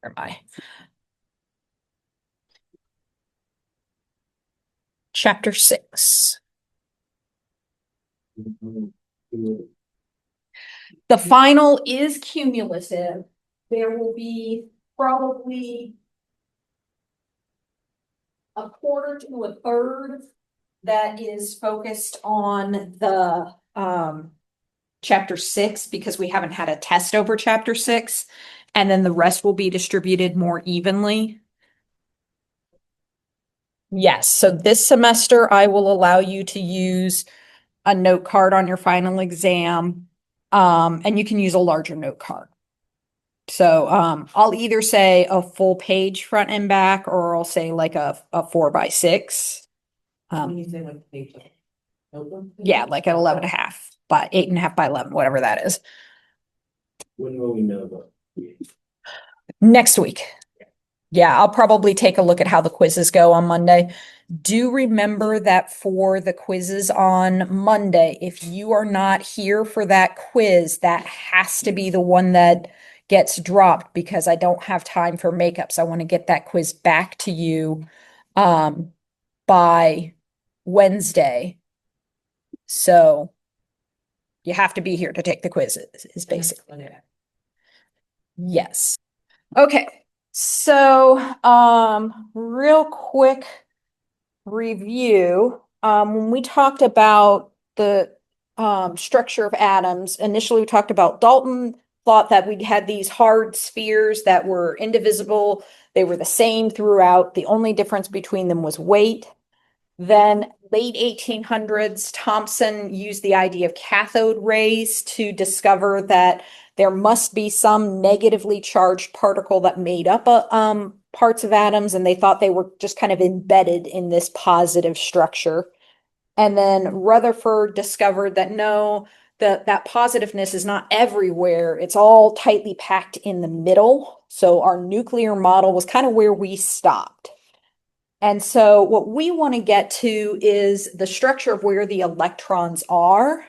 Where am I? Chapter 6. The final is cumulative. There will be probably a quarter to a third that is focused on the chapter 6 because we haven't had a test over chapter 6, and then the rest will be distributed more evenly. Yes, so this semester I will allow you to use a note card on your final exam, and you can use a larger note card. So I'll either say a full page front and back, or I'll say like a 4x6. When you say like page notebook? Yeah, like at 11.5 by 8.5 by 11, whatever that is. When will we know about? Next week. Yeah, I'll probably take a look at how the quizzes go on Monday. Do remember that for the quizzes on Monday, if you are not here for that quiz, that has to be the one that gets dropped because I don't have time for makeups. I want to get that quiz back to you by Wednesday. So you have to be here to take the quizzes, is basically it. Yes. Okay. So, real quick review. When we talked about the structure of atoms, initially we talked about Dalton thought that we had these hard spheres that were indivisible. They were the same throughout. The only difference between them was weight. Then late 1800s, Thomson used the idea of cathode rays to discover that there must be some negatively charged particle that made up parts of atoms, and they thought they were just kind of embedded in this positive structure. And then Rutherford discovered that no, that positiveness is not everywhere. It's all tightly packed in the middle. So our nuclear model was kind of where we stopped. And so what we want to get to is the structure of where the electrons are.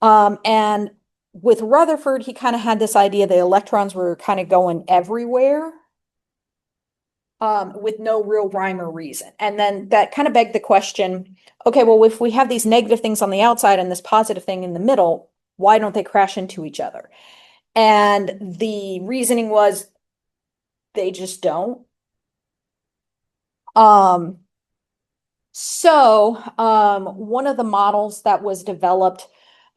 And with Rutherford, he kind of had this idea the electrons were kind of going everywhere with no real rhyme or reason. And then that kind of begged the question, okay, well, if we have these negative things on the outside and this positive thing in the middle, why don't they crash into each other? And the reasoning was they just don't. One of the models that was developed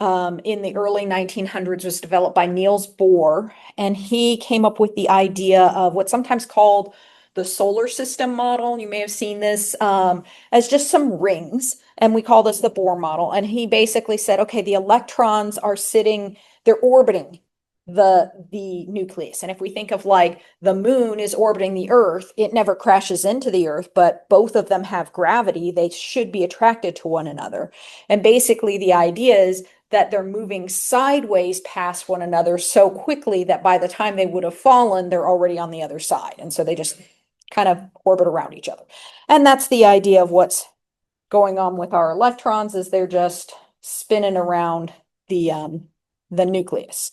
in the early 1900s was developed by Niels Bohr, and he came up with the idea of what's sometimes called the solar system model. You may have seen this as just some rings, and we call this the Bohr model. And he basically said, okay, the electrons are they're orbiting the nucleus. And if we think of like the moon is orbiting the earth, it never crashes into the earth, but both of them have gravity. They should be attracted to one another. And basically the idea is that they're moving sideways past one another so quickly that by the time they would have fallen, they're already on the other side. And so they just kind of orbit around each other. And that's the idea of what's going on with our electrons, is they're just spinning around the nucleus.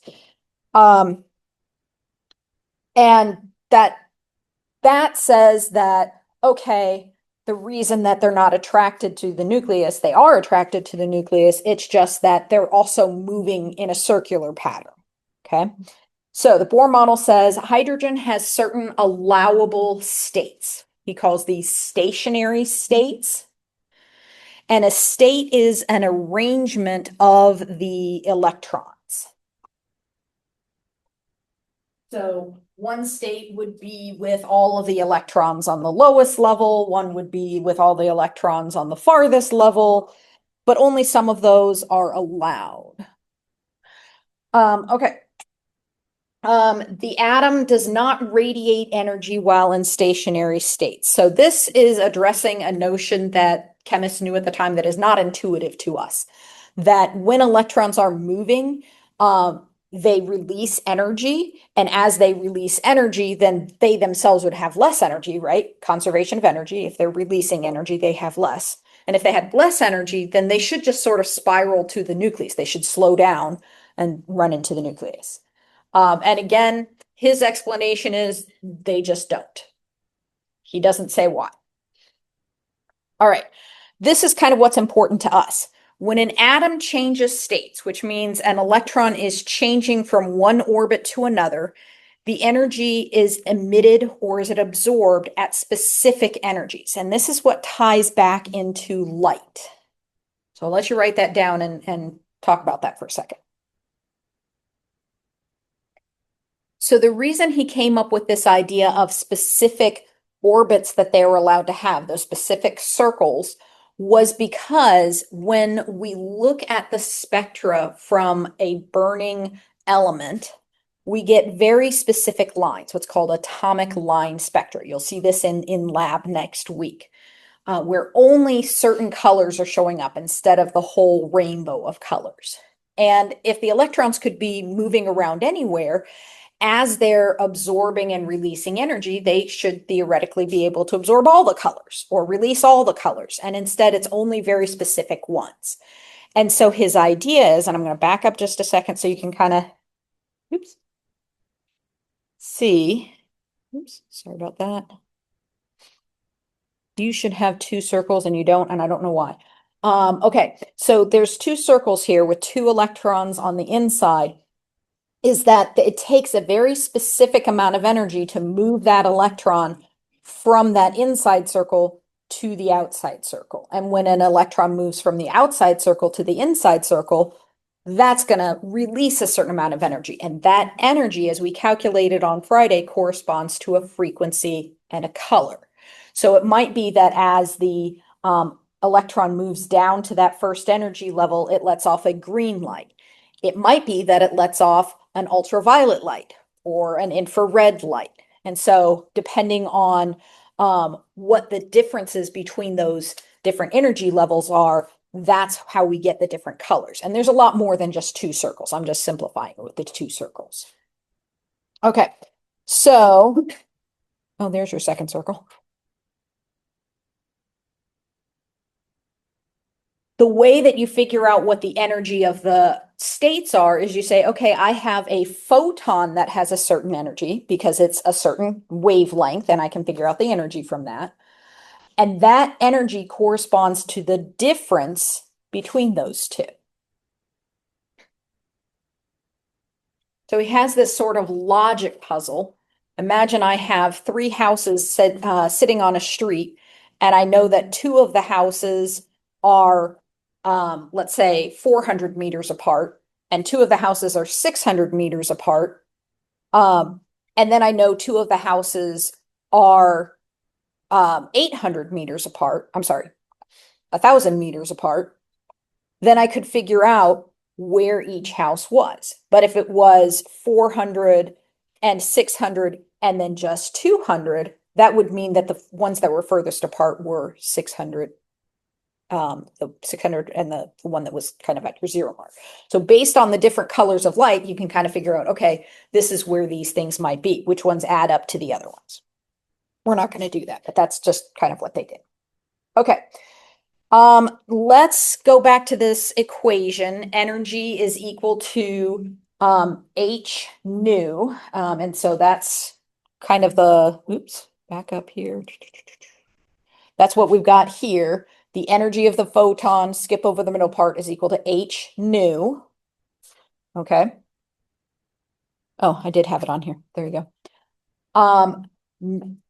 And that says that, okay, the reason that they're not attracted to the nucleus, they are attracted to the nucleus, it's just that they're also moving in a circular pattern, okay? So the Bohr model says hydrogen has certain allowable states. He calls these stationary states. And a state is an arrangement of the electrons. So one state would be with all of the electrons on the lowest level, one would be with all the electrons on the farthest level, but only some of those are allowed. Okay. The atom does not radiate energy while in stationary states. So this is addressing a notion that chemists knew at the time that is not intuitive to us, that when electrons are moving, they release energy, and as they release energy, then they themselves would have less energy, right? Conservation of energy. If they're releasing energy, they have less. And if they had less energy, then they should just sort of spiral to the nucleus. They should slow down and run into the nucleus. And again, His explanation is they just don't. He doesn't say why. All right. This is kind of what's important to us. When an atom changes states, which means an electron is changing from one orbit to another, the energy is emitted or is it absorbed at specific energies. And this is what ties back into light. So I'll let you write that down and talk about that for a second. So the reason he came up with this idea of specific orbits that they were allowed to have, those specific circles, was because when we look at the spectra from a burning element, we get very specific lines, what's called atomic line spectra. You'll see this in lab next week, where only certain colors are showing up instead of the whole rainbow of colors. And if the electrons could be moving around anywhere, as they're absorbing and releasing energy, they should theoretically be able to absorb all the colors or release all the colors. And instead, it's only very specific ones. And so his idea is, and I'm going to back up just a second so you can kind of, see. Oops, sorry about that. You should have two circles and you don't, and I don't know why. Okay, so there's two circles here with two electrons on the inside. Is that it takes a very specific amount of energy to move that electron from that inside circle to the outside circle. And when an electron moves from the outside circle to the inside circle, that's going to release a certain amount of energy. And that energy, as we calculated on Friday, corresponds to a frequency and a color. So it might be that as the electron moves down to that first energy level, it lets off a green light. It might be that it lets off an ultraviolet light or an infrared light. And so depending on what the differences between those different energy levels are, that's how we get the different colors. And there's a lot more than just two circles. I'm just simplifying it with the two circles. Okay, so, oh, there's your second circle. The way that you figure out what the energy of the states are is you say, okay, I have a photon that has a certain energy because it's a certain wavelength, and I can figure out the energy from that. And that energy corresponds to the difference between those two. So he has this sort of logic puzzle. Imagine I have three houses sitting on a street, and I know that two of the houses are let's say 400 meters apart, and two of the houses are 600 meters apart. And then I know two of the houses are 800 meters apart. I'm sorry, 1,000 meters apart. Then I could figure out where each house was. But if it was 400 and 600 and then just 200, that would mean that the ones that were furthest apart were 600 the 600 and the one that was kind of at your zero mark. So based on the different colors of light, you can kind of figure out, okay, this is where these things might be, which ones add up to the other ones. We're not going to do that, but that's just kind of what they did. Okay. Let's go back to this equation. Energy is equal to H nu. And so that's kind of the, oops, back up here. That's what we've got here. The energy of the photon, skip over the middle part, is equal to H nu. Okay. Oh, I did have it on here. There you go.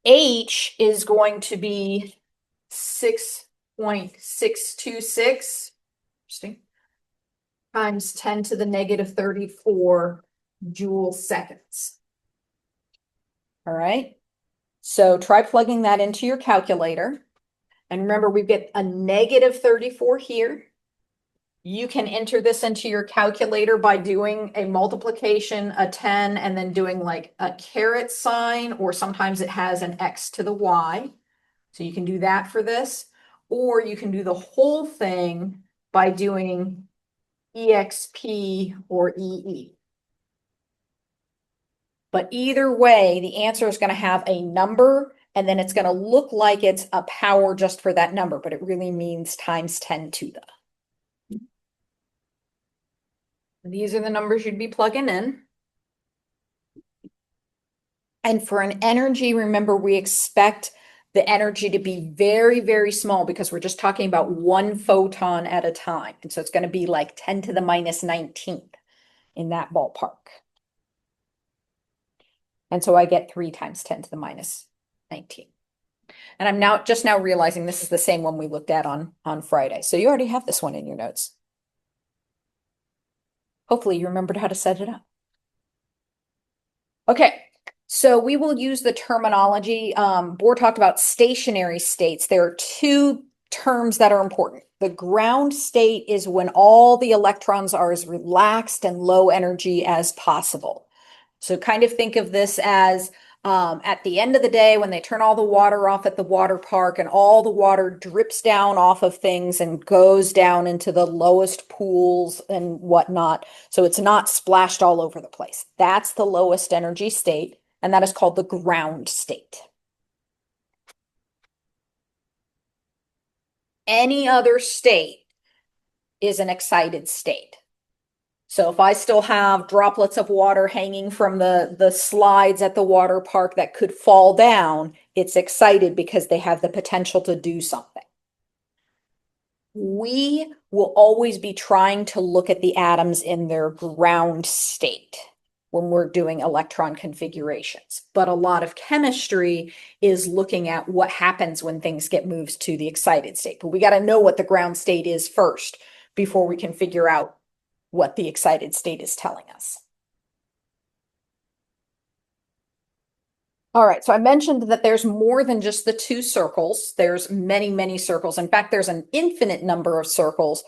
H is going to be 6.626 times 10 to the negative 34 joule seconds. All right. So try plugging that into your calculator. And remember, we get a negative 34 here. You can enter this into your calculator by doing a multiplication, a 10, and then doing like a caret sign, or sometimes it has an X to the Y. So you can do that for this, or you can do the whole thing by doing EXP or EE. But either way, the answer is going to have a number, and then it's going to look like it's a power just for that number, but it really means times 10 to the. These are the numbers you'd be plugging in. And for an energy, remember, we expect the energy to be very, very small because we're just talking about one photon at a time. And so it's going to be like 10 to the minus 19th in that ballpark. And so I get 3 times 10 to the minus 19. And I'm just now realizing this is the same one we looked at on Friday. So you already have this one in your notes. Hopefully you remembered how to set it up. Okay, so we will use the terminology. Bohr talked about stationary states. There are two terms that are important. The ground state is when all the electrons are as relaxed and low energy as possible. So kind of think of this as at the end of the day, when they turn all the water off at the water park and all the water drips down off of things and goes down into the lowest pools and whatnot. So it's not splashed all over the place. That's the lowest energy state, and that is called the ground state. Any other state is an excited state. So if I still have droplets of water hanging from the slides at the water park that could fall down, it's excited because they have the potential to do something. We will always be trying to look at the atoms in their ground state when we're doing electron configurations. But a lot of chemistry is looking at what happens when things get moved to the excited state. But we got to know what the ground state is first before we can figure out what the excited state is telling us. All right, so I mentioned that there's more than just the 2 circles. There's many, many circles. In fact, there's an infinite number of circles,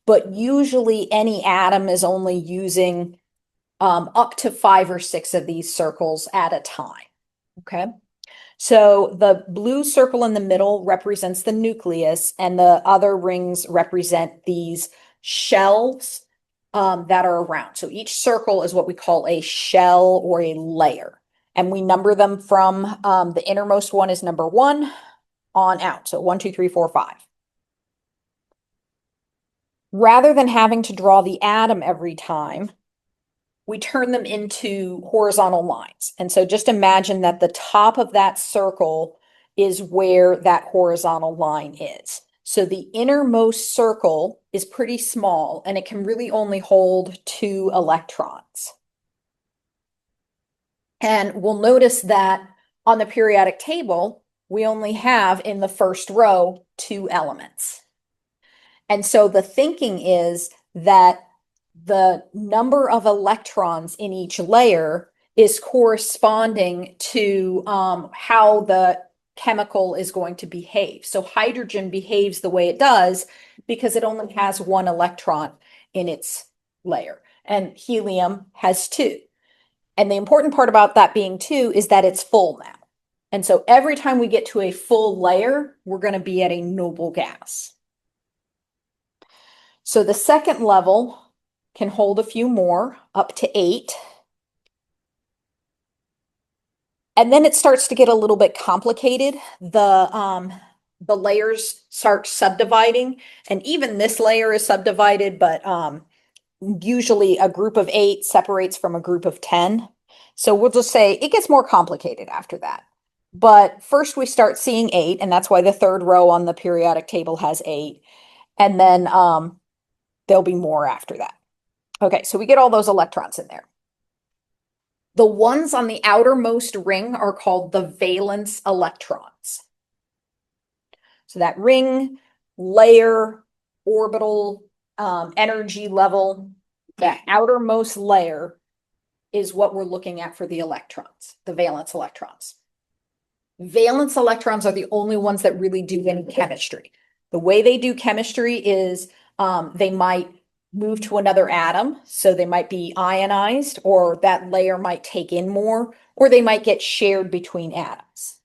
but usually any atom is only using up to 5 or 6 of these circles at a time. Okay, so the blue circle in the middle represents the nucleus, and the other rings represent these shells that are around. So each circle is what we call a shell or a layer. And we number them from the innermost one is number 1 on out. So 1, 2, 3, 4, 5. Rather than having to draw the atom every time, we turn them into horizontal lines. And so just imagine that the top of that circle is where that horizontal line is. So the innermost circle is pretty small and it can really only hold 2 electrons. And we'll notice that on the periodic table, we only have in the first row 2 elements. And so the thinking is that the number of electrons in each layer is corresponding to how the chemical is going to behave. So hydrogen behaves the way it does because it only has 1 electron in its layer, and helium has 2. And the important part about that being 2 is that it's full now. And so every time we get to a full layer, we're going to be at a noble gas. So the second level can hold a few more, up to 8. And then it starts to get a little bit complicated. The layers start subdividing, and even this layer is subdivided, but usually a group of 8 separates from a group of 10. So we'll just say it gets more complicated after that. But first we start seeing 8, and that's why the third row on the periodic table has 8. And then there'll be more after that. Okay, so we get all those electrons in there. The ones on the outermost ring are called the valence electrons. So that ring, layer, orbital, energy level, that outermost layer is what we're looking at for the electrons, the valence electrons. Valence electrons are the only ones that really do any chemistry. The way they do chemistry is they might move to another atom, so they might be ionized, or that layer might take in more, or they might get shared between atoms.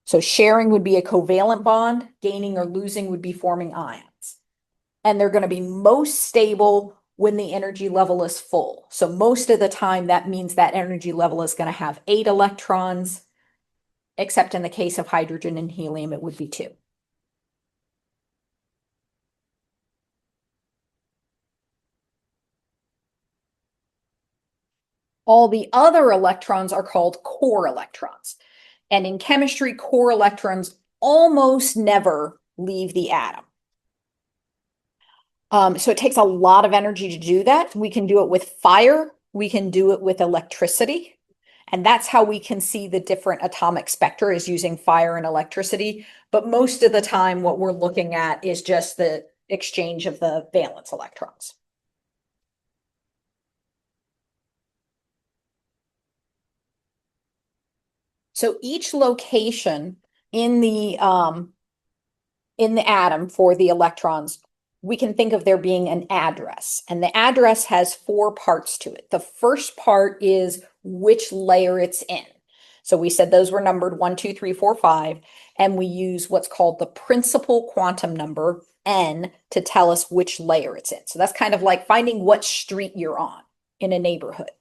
So sharing would be a covalent bond, gaining or losing would be forming ions. And they're going to be most stable when the energy level is full. So most of the time, that means that energy level is going to have 8 electrons, except in the case of hydrogen and helium, it would be 2. All the other electrons are called core electrons. And in chemistry, core electrons almost never leave the atom. So it takes a lot of energy to do that. We can do it with fire. We can do it with electricity. And that's how we can see the different atomic spectra is using fire and electricity. But most of the time, what we're looking at is just the exchange of the valence electrons. So each location in the atom for the electrons, we can think of there being an address. And the address has four parts to it. The first part is which layer it's in. So we said those were numbered 1, 2, 3, 4, 5. And we use what's called the principal quantum number, n, to tell us which layer it's in. So that's kind of like finding what street you're on in a neighborhood.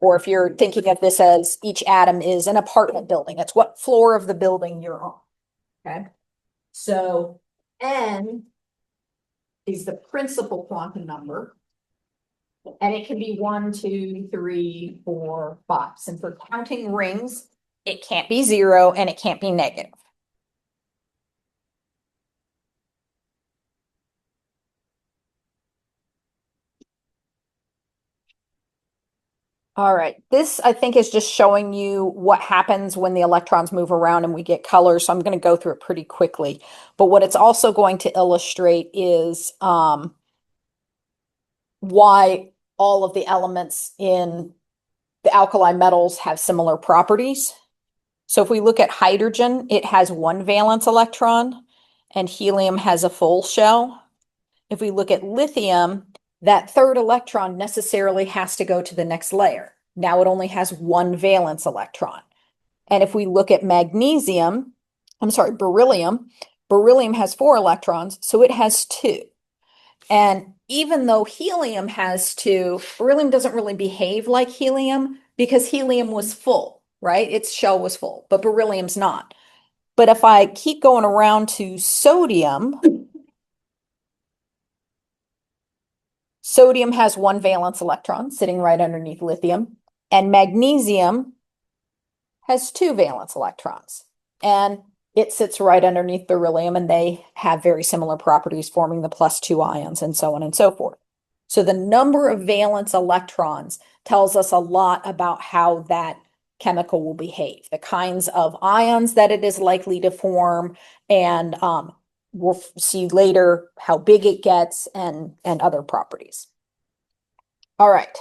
Or if you're thinking of this as each atom is an apartment building, it's what floor of the building you're on. Okay. So n is the principal quantum number. And it can be 1, 2, 3, 4, 5. Since we're counting rings, it can't be 0 and it can't be negative. All right, this I think is just showing you what happens when the electrons move around and we get colors. So I'm going to go through it pretty quickly. But what it's also going to illustrate is why all of the elements in the alkali metals have similar properties. So if we look at hydrogen, it has one valence electron and helium has a full shell. If we look at lithium, that third electron necessarily has to go to the next layer. Now it only has one valence electron. And if we look at beryllium, beryllium has 4 electrons, so it has 2. And even though helium has 2, beryllium doesn't really behave like helium because helium was full, right? Its shell was full, but beryllium's not. But if I keep going around to sodium, sodium has 1 valence electron sitting right underneath lithium, and magnesium has 2 valence electrons. And it sits right underneath beryllium, and they have very similar properties, forming the +2 ions and so on and so forth. So the number of valence electrons tells us a lot about how that chemical will behave, the kinds of ions that it is likely to form, and we'll see later how big it gets and other properties. All right.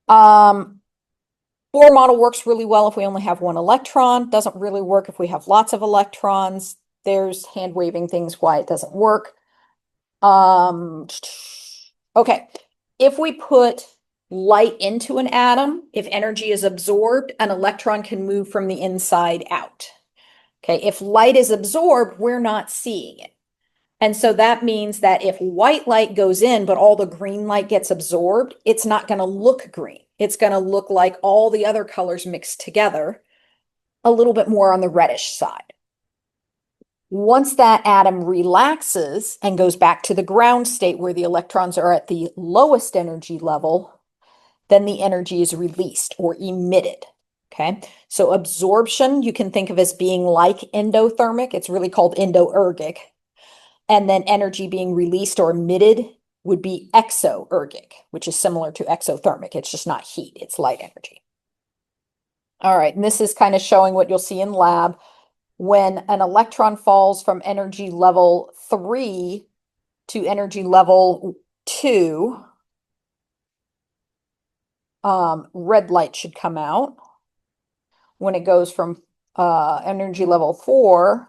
Bohr model works really well if we only have 1 electron. Doesn't really work if we have lots of electrons. There's hand waving things why it doesn't work. Okay. If we put light into an atom, if energy is absorbed, an electron can move from the inside out. Okay. If light is absorbed, we're not seeing it. And so that means that if white light goes in, but all the green light gets absorbed, it's not going to look green. It's going to look like all the other colors mixed together, a little bit more on the reddish side. Once that atom relaxes and goes back to the ground state where the electrons are at the lowest energy level, then the energy is released or emitted. Okay, so absorption you can think of as being like endothermic. It's really called endoergic. And then energy being released or emitted would be exoergic, which is similar to exothermic. It's just not heat, it's light energy. All right, and this is kind of showing what you'll see in lab. When an electron falls from energy level 3 to energy level 2, red light should come out. When it goes from energy level 4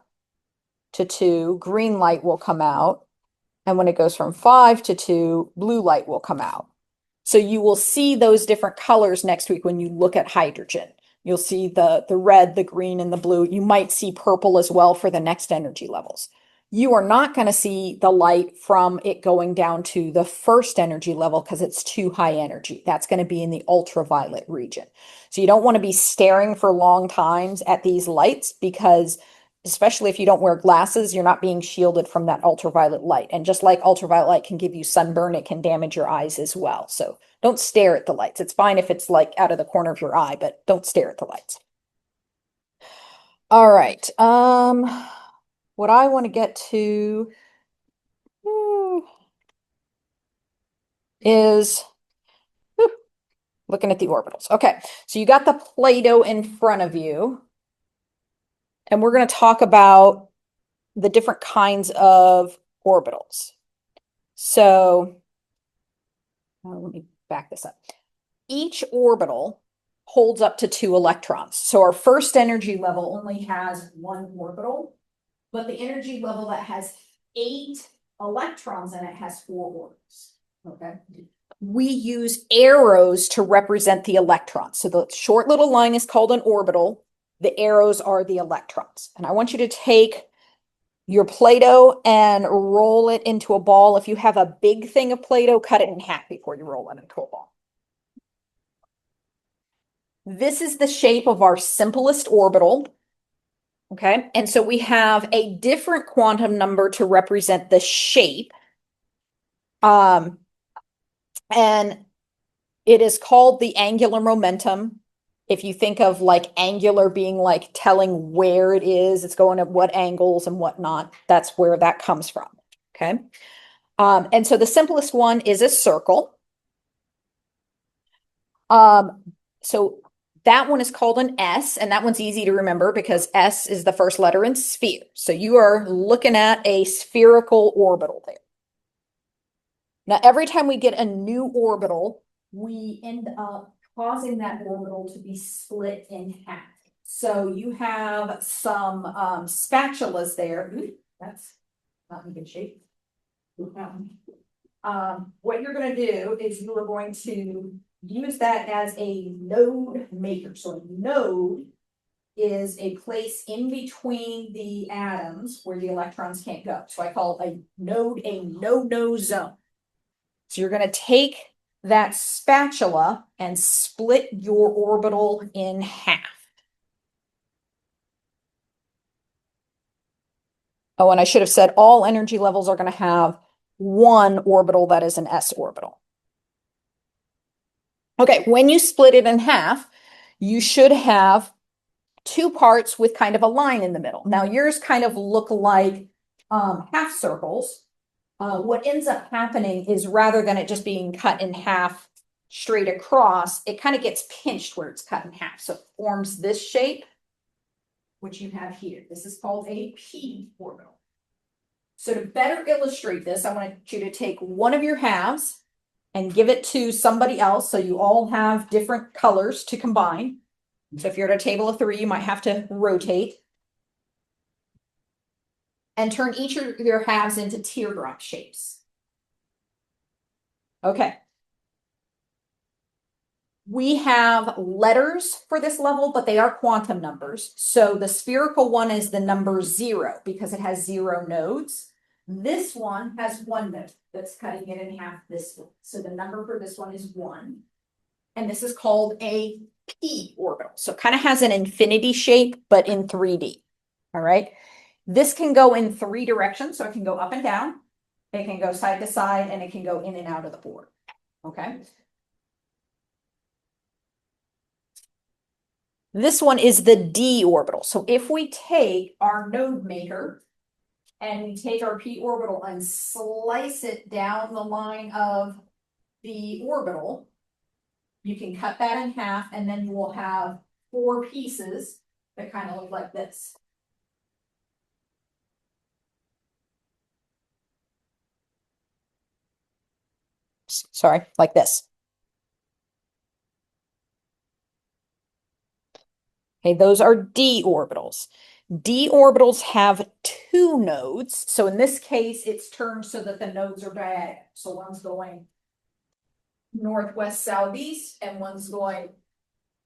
to 2, green light will come out. And when it goes from 5 to 2, blue light will come out. So you will see those different colors next week when you look at hydrogen. You'll see the red, the green, and the blue. You might see purple as well for the next energy levels. You are not going to see the light from it going down to the first energy level because it's too high energy. That's going to be in the ultraviolet region. So you don't want to be staring for long times at these lights because especially if you don't wear glasses, you're not being shielded from that ultraviolet light. And just like ultraviolet light can give you sunburn, it can damage your eyes as well. So don't stare at the lights. It's fine if it's like out of the corner of your eye, but don't stare at the lights. All right. What I want to get to is looking at the orbitals. Okay, so you got the Play-Doh in front of you, and we're going to talk about the different kinds of orbitals. So let me back this up. Each orbital holds up to 2 electrons. So our first energy level only has 1 orbital, but the energy level that has 8 electrons in it has 4 orbitals. Okay. We use arrows to represent the electrons. So the short little line is called an orbital. The arrows are the electrons. And I want you to take your Play-Doh and roll it into a ball. If you have a big thing of Play-Doh, cut it in half before you roll it into a ball. This is the shape of our simplest orbital. Okay, and so we have a different quantum number to represent the shape. And it is called the angular momentum. If you think of like angular being like telling where it is, it's going at what angles and whatnot, that's where that comes from. Okay. And so the simplest one is a circle. So that one is called an S, and that one's easy to remember because S is the first letter in sphere. So you are looking at a spherical orbital there. Now, every time we get a new orbital, we end up causing that orbital to be split in half. So you have some spatulas there. Ooh, that's not in good shape. What you're going to do is you are going to use that as a node maker. So a node is a place in between the atoms where the electrons can't go. So I call a node a no-no zone. So you're going to take that spatula and split your orbital in half. Oh, and I should have said all energy levels are going to have 1 orbital that is an s orbital. Okay, when you split it in half, you should have 2 parts with kind of a line in the middle. Now yours kind of look like half circles. What ends up happening is rather than it just being cut in half straight across, it kind of gets pinched where it's cut in half. So it forms this shape, which you have here. This is called a p orbital. So to better illustrate this, I want you to take one of your halves and give it to somebody else. So you all have different colors to combine. So if you're at a table of 3, you might have to rotate and turn each of your halves into teardrop shapes. Okay. We have letters for this level, but they are quantum numbers. So the spherical one is the number 0 because it has 0 nodes. This one has 1 node that's cutting it in half this way. So the number for this one is 1. And this is called a p orbital. So it kind of has an infinity shape, but in 3D. All right. This can go in 3 directions. So it can go up and down, it can go side to side, and it can go in and out of the board. Okay. This one is the d orbital. So if we take our node maker and we take our p orbital and slice it down the line of the orbital, you can cut that in half, and then you will have 4 pieces that kind of look like this. Sorry, like this. Okay, those are d orbitals. D orbitals have 2 nodes. So in this case, it's turned so that the nodes are diagonal. So one's going northwest, southeast, and one's going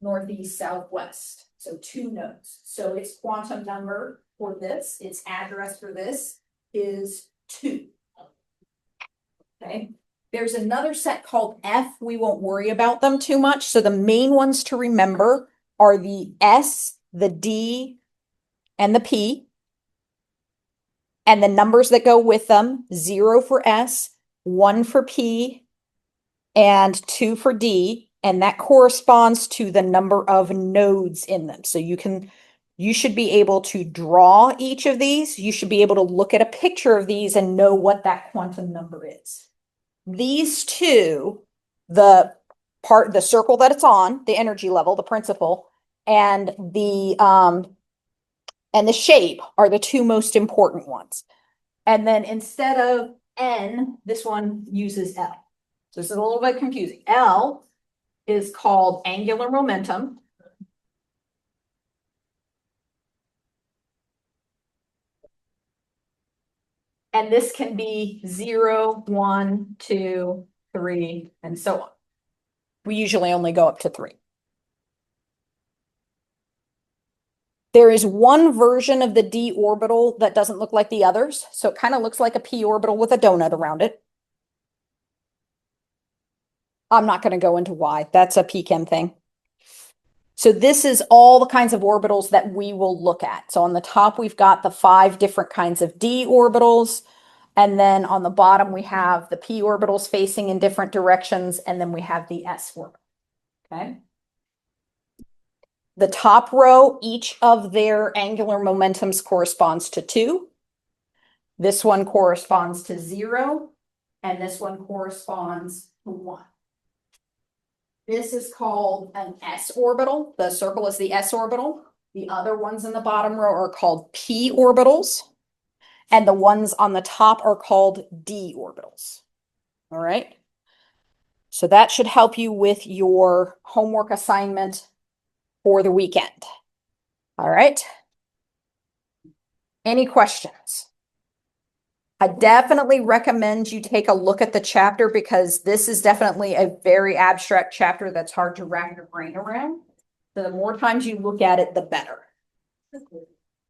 northeast, southwest. So 2 nodes. So its quantum number for this, its address for this is 2. Okay. There's another set called F. We won't worry about them too much. So the main ones to remember are the S, the D, and the P. and the numbers that go with them, 0 for S, 1 for P, and 2 for D, and that corresponds to the number of nodes in them. So you should be able to draw each of these. You should be able to look at a picture of these and know what that quantum number is. These two, the circle that it's on, the energy level, the principal, and the shape are the two most important ones. And then instead of N, this one uses L. So this is a little bit confusing. L is called angular momentum. And this can be 0, 1, 2, 3, and so on. We usually only go up to 3. There is one version of the d orbital that doesn't look like the others. So it kind of looks like a p orbital with a donut around it. I'm not going to go into why. That's a PChem thing. So this is all the kinds of orbitals that we will look at. So on the top, we've got the 5 different kinds of d orbitals. And then on the bottom, we have the p orbitals facing in different directions. And then we have the s orbital. Okay. The top row, each of their angular momentums corresponds to 2. This one corresponds to 0. And this one corresponds to 1. This is called an s orbital. The circle is the s orbital. The other ones in the bottom row are called p orbitals. And the ones on the top are called d orbitals. All right. So that should help you with your homework assignment for the weekend. All right. Any questions? I definitely recommend you take a look at the chapter because this is definitely a very abstract chapter that's hard to wrap your brain around. So the more times you look at it, the better.